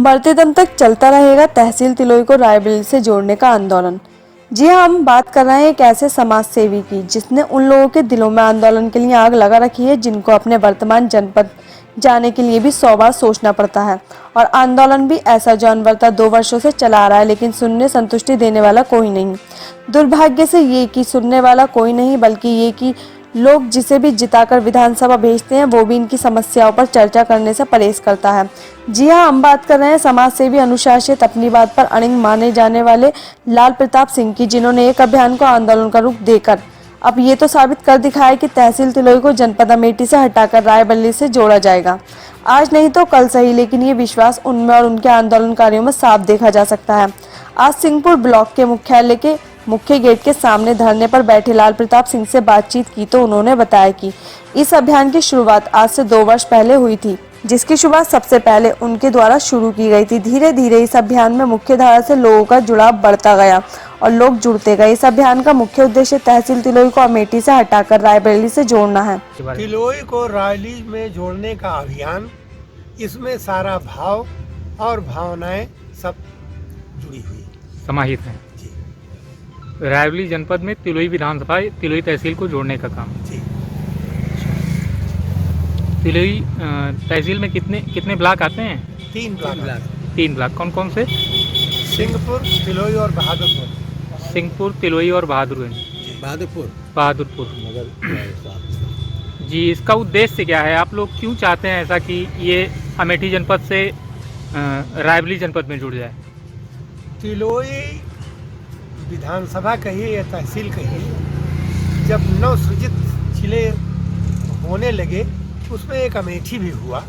मरते दम तक चलता रहेगा तहसील तिलोई को रायबरेली से जोड़ने का आंदोलन। जी हाँ, हम बात कर रहे हैं एक ऐसे समाज सेवी की जिसने उन लोगों के दिलों में आंदोलन के लिए आग लगा रखी है जिनको अपने वर्तमान जनपद जाने के लिए भी 100 बार सोचना पड़ता है। और आंदोलन भी ऐसा जानवर था 2 वर्षों से चला आ रहा है, लेकिन सुनने संतुष्टि देने वाला कोई नहीं। दुर्भाग्य से ये कि सुनने वाला कोई नहीं, बल्कि ये कि लोग जिसे भी जिताकर विधानसभा भेजते हैं वो भी इनकी समस्याओं पर चर्चा करने से परहेज करता है। जी हाँ, हम बात कर रहे हैं समाज सेवी, अनुशासित, अपनी बात पर अड़िग माने जाने वाले लाल प्रताप सिंह की, जिन्होंने एक अभियान को आंदोलन का रूप देकर अब ये तो साबित कर दिखाया कि तहसील तिलोई को जनपद अमेठी से हटाकर रायबरेली से जोड़ा जाएगा। आज नहीं तो कल सही, लेकिन ये विश्वास उनमें और उनके आंदोलनकारियों में साफ देखा जा सकता है। आज सिंहपुर ब्लॉक के मुख्यालय के मुख्य गेट के सामने धरने पर बैठे लाल प्रताप सिंह से बातचीत की तो उन्होंने बताया कि इस अभियान की शुरुआत आज से 2 वर्ष पहले हुई थी, जिसकी शुरुआत सबसे पहले उनके द्वारा शुरू की गई थी। धीरे धीरे इस अभियान में मुख्य धारा से लोगों का जुड़ाव बढ़ता गया और लोग जुड़ते गए। इस अभियान का मुख्य उद्देश्य तहसील तिलोई को अमेठी से हटाकर रायबरेली से जोड़ना है। तिलोई को रायबरेली में जोड़ने का अभियान, इसमें सारा भाव और भावनाएं सब जुड़ी हुई समाहित हैं। रायबरेली जनपद में तिलोई विधानसभा तिलोई तहसील को जोड़ने का काम। जी। तिलोई तहसील में कितने ब्लॉक आते हैं? 3 ब्लॉक। 3 ब्लॉक कौन कौन से? सिंहपुर, तिलोई और बहादुरपुर। सिंहपुर, तिलोई और बहादुरपुर। जी, इसका उद्देश्य क्या है? आप लोग क्यों चाहते हैं ऐसा कि ये अमेठी जनपद से रायबरेली जनपद में जुड़ जाए? तिलोई विधानसभा कहिए या तहसील कहिए, जब नवसृजित जिले होने लगे उसमें एक अमेठी भी हुआ।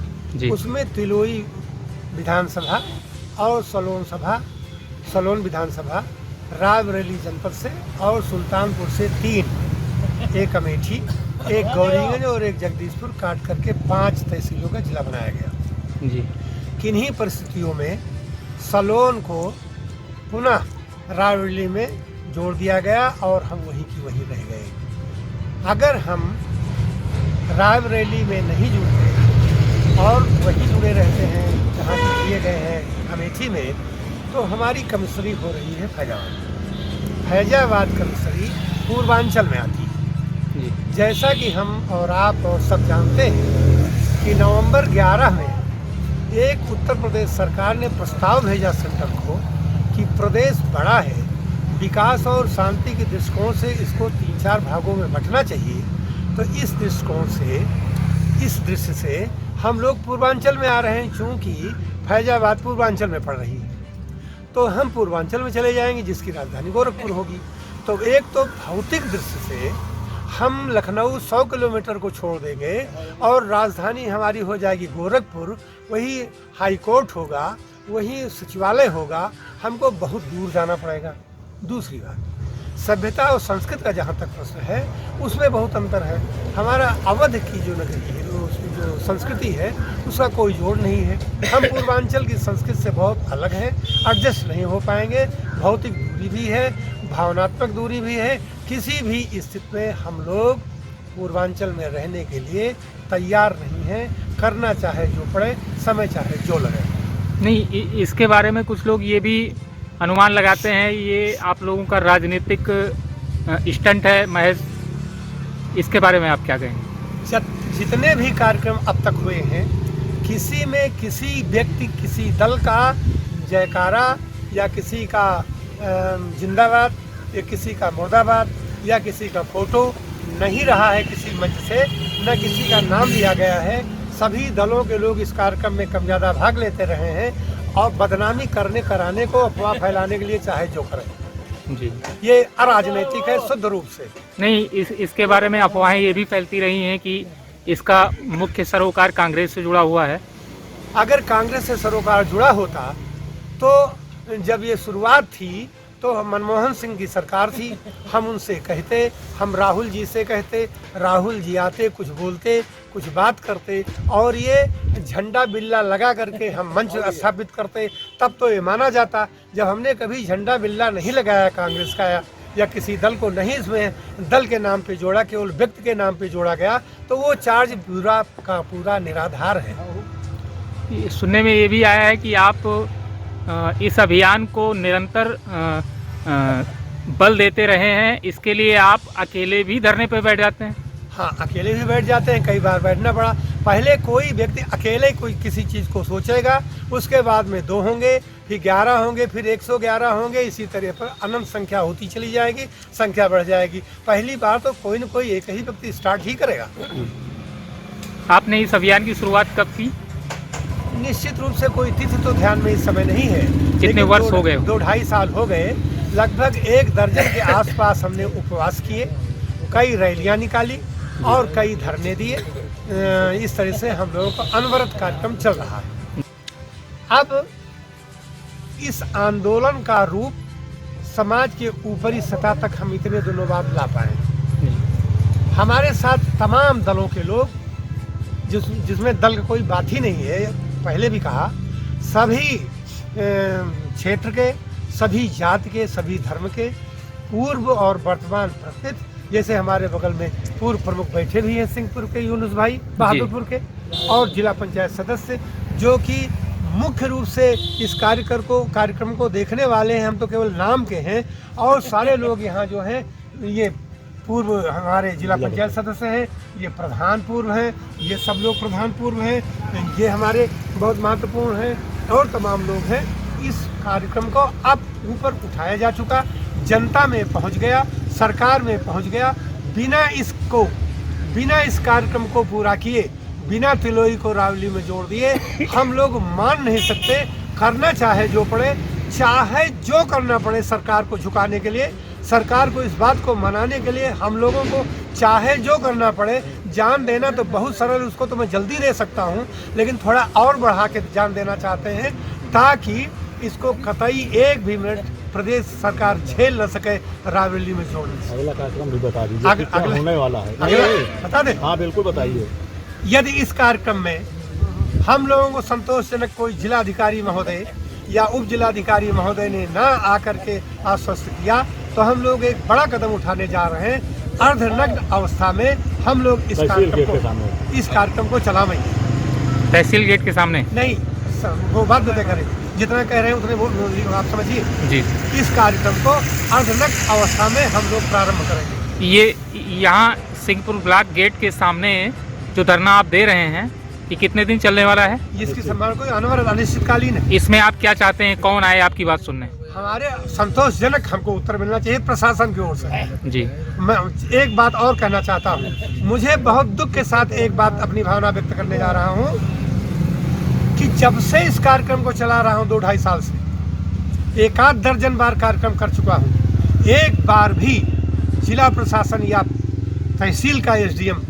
उसमें तिलोई विधानसभा और सलोन विधानसभा, रायबरेली जनपद से और सुल्तानपुर से 3, एक अमेठी, एक गौरीगंज और एक जगदीशपुर काट करके 5 तहसीलों का जिला बनाया गया। जी। किन्हीं परिस्थितियों में सलोन को पुनः रायबरेली में जोड़ दिया गया और हम वहीं की वहीं रह गए। अगर हम रायबरेली में नहीं जुड़ते और वहीं जुड़े रहते हैं जहाँ दिए गए हैं अमेठी में, तो हमारी कमिश्नरी हो रही है फैजाबाद कमिश्नरी पूर्वांचल में आती है। जैसा कि हम और आप और सब जानते हैं कि नवंबर 11 में एक उत्तर प्रदेश सरकार ने प्रस्ताव भेजा सेंटर को कि प्रदेश बड़ा है, विकास और शांति के दृष्टिकोण से इसको 3-4 भागों में बांटना चाहिए। तो इस दृष्टिकोण से, इस दृश्य से हम लोग पूर्वांचल में आ रहे हैं, चूँकि फैजाबाद पूर्वांचल में पड़ रही है, तो हम पूर्वांचल में चले जाएंगे जिसकी राजधानी गोरखपुर होगी। तो एक तो भौतिक दृश्य से हम लखनऊ 100 किलोमीटर को छोड़ देंगे और राजधानी हमारी हो जाएगी गोरखपुर, वही हाई कोर्ट होगा, वही सचिवालय होगा, हमको बहुत दूर जाना पड़ेगा। दूसरी बात, सभ्यता और संस्कृत का जहाँ तक प्रश्न है उसमें बहुत अंतर है। हमारा अवध की जो नगरी है, उसकी जो संस्कृति है, उसका कोई जोड़ नहीं है। हम पूर्वांचल की संस्कृति से बहुत अलग हैं, एडजस्ट नहीं हो पाएंगे। भौतिक दूरी भी है, भावनात्मक दूरी भी है। किसी भी स्थिति में हम लोग पूर्वांचल में रहने के लिए तैयार नहीं हैं, करना चाहे जो पड़े, समय चाहे जो लगे। नहीं, इसके बारे में कुछ लोग ये भी अनुमान लगाते हैं ये आप लोगों का राजनीतिक स्टंट है महज। इसके बारे में आप क्या कहेंगे? जितने भी कार्यक्रम अब तक हुए हैं, किसी में किसी व्यक्ति, किसी दल का जयकारा या किसी का जिंदाबाद या किसी का मुर्दाबाद या किसी का फोटो नहीं रहा है किसी मंच से, न किसी का नाम लिया गया है। सभी दलों के लोग इस कार्यक्रम में कम ज़्यादा भाग लेते रहे हैं और बदनामी कराने को, अफवाह फैलाने के लिए चाहे जो करें। जी, ये अराजनैतिक है शुद्ध रूप से। नहीं, इसके बारे में अफवाहें ये भी फैलती रही हैं कि इसका मुख्य सरोकार कांग्रेस से जुड़ा हुआ है। अगर कांग्रेस से सरोकार जुड़ा होता तो जब ये शुरुआत थी तो मनमोहन सिंह की सरकार थी, हम उनसे कहते, हम राहुल जी से कहते, राहुल जी आते, कुछ बोलते, कुछ बात करते और ये झंडा बिल्ला लगा करके हम मंच स्थापित करते, तब तो ये माना जाता। जब हमने कभी झंडा बिल्ला नहीं लगाया कांग्रेस का या किसी दल को नहीं इसमें दल के नाम पे जोड़ा, केवल व्यक्ति के नाम पे जोड़ा गया, तो वो चार्ज पूरा का पूरा निराधार है। सुनने में ये भी आया है कि आप इस अभियान को निरंतर बल देते रहे हैं, इसके लिए आप अकेले भी धरने पर बैठ जाते हैं? हाँ, अकेले भी बैठ जाते हैं, कई बार बैठना पड़ा। पहले कोई व्यक्ति अकेले कोई किसी चीज़ को सोचेगा, उसके बाद में 2 होंगे, फिर 11 होंगे, फिर 111 होंगे, इसी तरह पर अनंत संख्या होती चली जाएगी, संख्या बढ़ जाएगी। पहली बार तो कोई न कोई एक ही व्यक्ति स्टार्ट ही करेगा। आपने इस अभियान की शुरुआत कब की? निश्चित रूप से कोई तिथि तो ध्यान में इस समय नहीं है। कितने वर्ष हो गए? 2-2.5 साल हो गए। लगभग 1 दर्जन के आसपास हमने उपवास किए, कई रैलियां निकाली और कई धरने दिए। इस तरह से हम लोगों का अनवरत कार्यक्रम चल रहा है। अब इस आंदोलन का रूप समाज के ऊपरी सतह तक हम इतने दिनों बाद ला पाए। हमारे साथ तमाम दलों के लोग, जिसमें दल का कोई बात ही नहीं है, पहले भी कहा, सभी क्षेत्र के, सभी जाति के, सभी धर्म के, पूर्व और वर्तमान प्रतिनिधि, जैसे हमारे बगल में पूर्व प्रमुख बैठे भी हैं सिंहपुर के यूनुस भाई बहादुरपुर के, और जिला पंचायत सदस्य जो कि मुख्य रूप से इस कार्यक्रम को देखने वाले हैं। हम तो केवल नाम के हैं, और सारे लोग यहाँ जो हैं ये पूर्व हमारे जिला पंचायत सदस्य हैं, ये प्रधान पूर्व हैं, ये सब लोग प्रधान पूर्व हैं, ये हमारे बहुत महत्वपूर्ण हैं, और तमाम लोग हैं। इस कार्यक्रम को अब ऊपर उठाया जा चुका, जनता में पहुंच गया, सरकार में पहुंच गया। बिना इस कार्यक्रम को पूरा किए, बिना तिलोई को रावली में जोड़ दिए हम लोग मान नहीं सकते। करना चाहे जो पड़े, चाहे जो करना पड़े सरकार को झुकाने के लिए, सरकार को इस बात को मनाने के लिए, हम लोगों को चाहे जो करना पड़े। जान देना तो बहुत सरल, उसको तो मैं जल्दी दे सकता हूँ, लेकिन थोड़ा और बढ़ा के जान देना चाहते हैं, ताकि इसको कतई एक भी मिनट प्रदेश सरकार झेल न सके रावली में जोड़ने से। अगला कार्यक्रम भी बता दीजिए, अगला होने वाला है। अगला बता दें? हाँ बिल्कुल बताइए। यदि इस कार्यक्रम में हम लोगों को संतोषजनक कोई जिलाधिकारी महोदय या उप जिलाधिकारी महोदय ने न आकर के आश्वस्त किया, तो हम लोग एक बड़ा कदम उठाने जा रहे हैं। अर्धनग्न अवस्था में हम लोग इस कार्यक्रम को चलावेंगे। तहसील गेट के सामने नहीं, वो बात बता करें, जितना कह रहे हैं उतने वो आप समझिए जी। इस कार्यक्रम को अर्धनग्न अवस्था में हम लोग प्रारंभ करेंगे। ये यहाँ सिंहपुर ब्लॉक गेट के सामने जो धरना आप दे रहे हैं, ये कितने दिन चलने वाला है? इसकी संभावना कोई अनवरत अनिश्चितकालीन है। इसमें आप क्या चाहते हैं, कौन आए आपकी बात सुनने? हमारे संतोषजनक हमको उत्तर मिलना चाहिए प्रशासन की ओर से जी। मैं एक बात और कहना चाहता हूँ, मुझे बहुत दुख के साथ एक बात अपनी भावना व्यक्त करने जा रहा हूँ कि जब से इस कार्यक्रम को चला रहा हूँ 2-2.5 साल से, 1-8 दर्जन बार कार्यक्रम कर चुका हूँ, एक बार भी जिला प्रशासन या तहसील का एसडीएम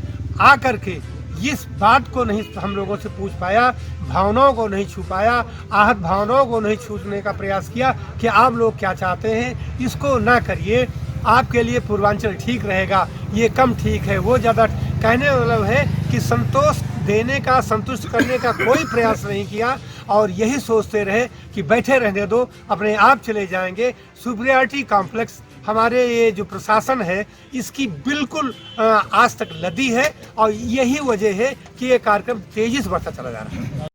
आकर के इस बात को नहीं हम लोगों से पूछ पाया, भावनाओं को नहीं छू पाया, आहत भावनाओं को नहीं छूने का प्रयास किया कि आप लोग क्या चाहते हैं। इसको ना करिए, आपके लिए पूर्वांचल ठीक रहेगा, ये कम ठीक है, वो ज़्यादा। कहने का मतलब है कि संतोष देने का, संतुष्ट करने का कोई प्रयास नहीं किया, और यही सोचते रहे कि बैठे रहने दो, अपने आप चले जाएंगे। सुपीरियरिटी कॉम्प्लेक्स हमारे ये जो प्रशासन है इसकी बिल्कुल आज तक लदी है, और यही वजह है कि ये कार्यक्रम तेजी से बढ़ता चला जा रहा है।